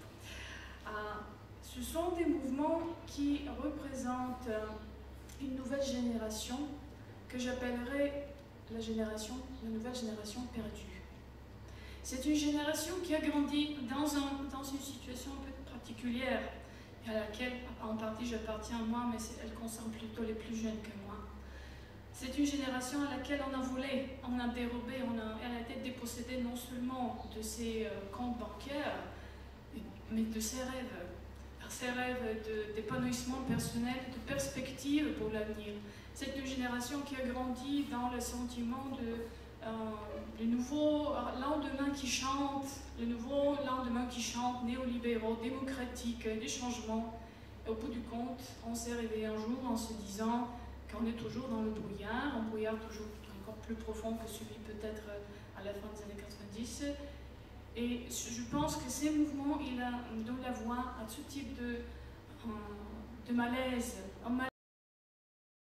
Ce sont des mouvements qui représentent une nouvelle génération que j'appellerais la nouvelle génération perdue. C'est une génération qui a grandi dans une situation un peu particulière, à laquelle en partie j'appartiens moi, mais elle concerne plutôt les plus jeunes que moi. C'est une génération à laquelle on a volé, on a dérobé, elle a été dépossédée non seulement de ses comptes bancaires, mais de ses rêves d'épanouissement personnel, de perspective pour l'avenir. C'est une génération qui a grandi dans le sentiment du nouveau lendemain qui chante, néolibéraux, démocratique, des changements. Et au bout du compte, on s'est réveillé un jour en se disant qu'on est toujours dans le brouillard, un brouillard toujours encore plus profond que celui peut-être à la fin des années 90. Et je pense que ces mouvements, ils donnent la voix à ce type de malaise, un